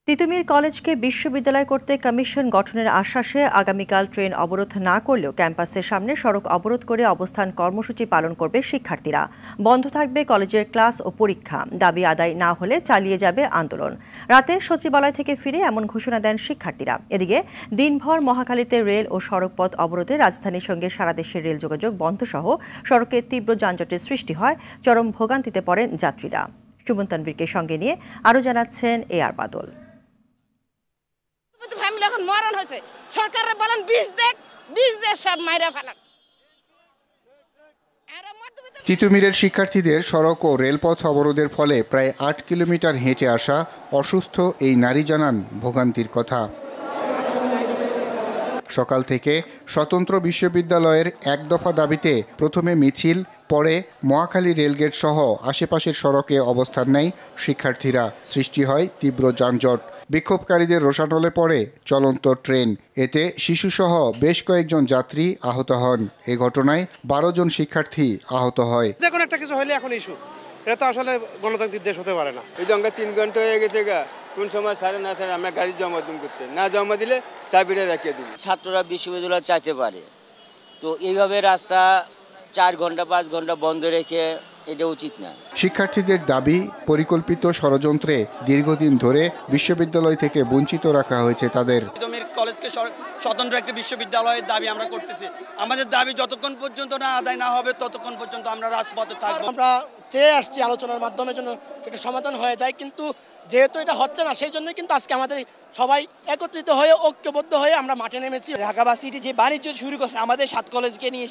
তিতুমির কলেজকে বিশ্ববিদ্যালয় করতে কমিশন গঠনের আশ্বাসে আগামীকাল ট্রেন অবরোধ না করলেও ক্যাম্পাসের সামনে সড়ক অবরোধ করে অবস্থান কর্মসূচি পালন করবে শিক্ষার্থীরা। বন্ধ থাকবে কলেজের ক্লাস ও পরীক্ষা। দাবি আদায় না হলে চালিয়ে যাবে আন্দোলন। রাতে সচিবালয় থেকে ফিরে এমন ঘোষণা দেন শিক্ষার্থীরা। এদিকে দিনভর মহাখালীতে রেল ও সড়কপথ অবরোধে রাজধানীর সঙ্গে সারা দেশের রেল যোগাযোগ বন্ধসহ সড়কে তীব্র যানজটের সৃষ্টি হয়। চরম ভোগান্তিতে পড়েন যাত্রীরা। সুমন তানভীরকে সঙ্গে নিয়ে আরও জানাচ্ছেন এআর বাদল। সরকারের বলেন বিষ দেখ সব মাইরা ফেলান। তিতুমিরের শিক্ষার্থীদের সড়ক ও রেলপথ অবরোধের ফলে প্রায় ৮ কিলোমিটার হেঁটে আসা অসুস্থ এই নারী জানান ভোগান্তির কথা। সকাল থেকে স্বতন্ত্র বিশ্ববিদ্যালয়ের এক দফা দাবিতে প্রথমে মিছিল, পরে মহাখালী রেলগেট সহ আশেপাশের সড়কে অবস্থান নেয় শিক্ষার্থীরা। সৃষ্টি হয় তীব্র যানজট। বিক্ষোভকারীদের রোষানলে পড়ে চলন্ত ট্রেন। এতে শিশুসহ বেশ কয়েকজন যাত্রী আহত হন। এ ঘটনায় ১২ জন শিক্ষার্থী আহত হয়। যে কোনো একটা কিছু হলে এখন ইস্যু, এটা তো আসলে গণতান্ত্রিক দেশ হতে পারে না। এই যে ৩ ঘন্টা হয়ে গেছে, কোন সময় সাড়ে না সাড়ে আমরা গাড়ি জমা করতে না জমা দিলে চাবিটা রাখিয়ে দিই। ছাত্ররা বিশ্ববিদ্যালয় চাইতে পারে, তো এইভাবে রাস্তা ৪ ঘন্টা ৫ ঘন্টা বন্ধ রেখে এটা উচিত না। শিক্ষার্থীদের দাবি, পরিকল্পিত ষড়যন্ত্রে দীর্ঘদিন ধরে বিশ্ববিদ্যালয় থেকে বঞ্চিত রাখা হয়েছে তাদের। তিতুমির কলেজকে স্বতন্ত্র একটা বিশ্ববিদ্যালয়ের দাবি আমরা করতেছি। আমাদের দাবি যতক্ষণ পর্যন্ত না আদায় না হবে ততক্ষণ পর্যন্ত আমরা রাজপথে থাকবো। আমরা চেয়ে আসছি আলোচনার মাধ্যমে যেন সেটা সমাধান হয়ে যায়, কিন্তু যেহেতু এটা হচ্ছে না, সেই জন্য কিন্তু আজকে আমাদের সবাই একত্রিত হয়ে ঐক্যবদ্ধ হয়ে আমরা মাঠে নেমেছি। ঢাকা ভার্সিটি যে বাণিজ্য শুরু করছে আমাদের ৭ কলেজকে নিয়ে,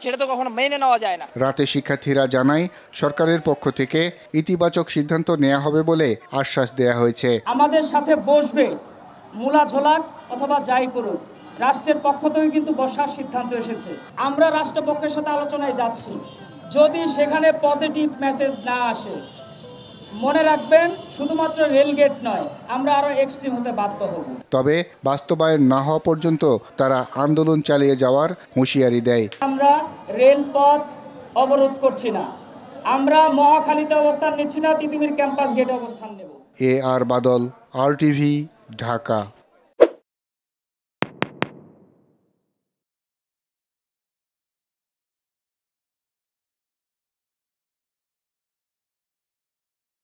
সেটা তো কখনো মেনে নেওয়া যায় না। রাতে শিক্ষার্থীরা জানায় সরকারের পক্ষ থেকে ইতিবাচক সিদ্ধান্ত নেওয়া হবে বলে আশ্বাস দেয়া হয়েছে। আমাদের সাথে বসবে, মূলা ঝোলাক অথবা যাই করুক, রাষ্ট্রের পক্ষ থেকে কিন্তু বসার সিদ্ধান্ত এসেছে। আমরা রাষ্ট্রপক্ষের সাথে আলোচনায় যাচ্ছি। যদি সেখানে পজিটিভ মেসেজ না আসে, মনে রাখবেন শুধুমাত্র রেলগেট নয়, আমরা আরো এক্সট্রিম হতে বাধ্য হব। তবে বাস্তবায়ন না হওয়া পর্যন্ত তারা আন্দোলন চালিয়ে যাওয়ার হুঁশিয়ারি দেয়। আমরা রেলপথ অবরোধ করছি না, আমরা মহাখালীতে অবস্থান নিচ্ছি না, তিতুমির ক্যাম্পাস গেটে অবস্থান নেব। এআর বাদল, RTV, ঢাকা।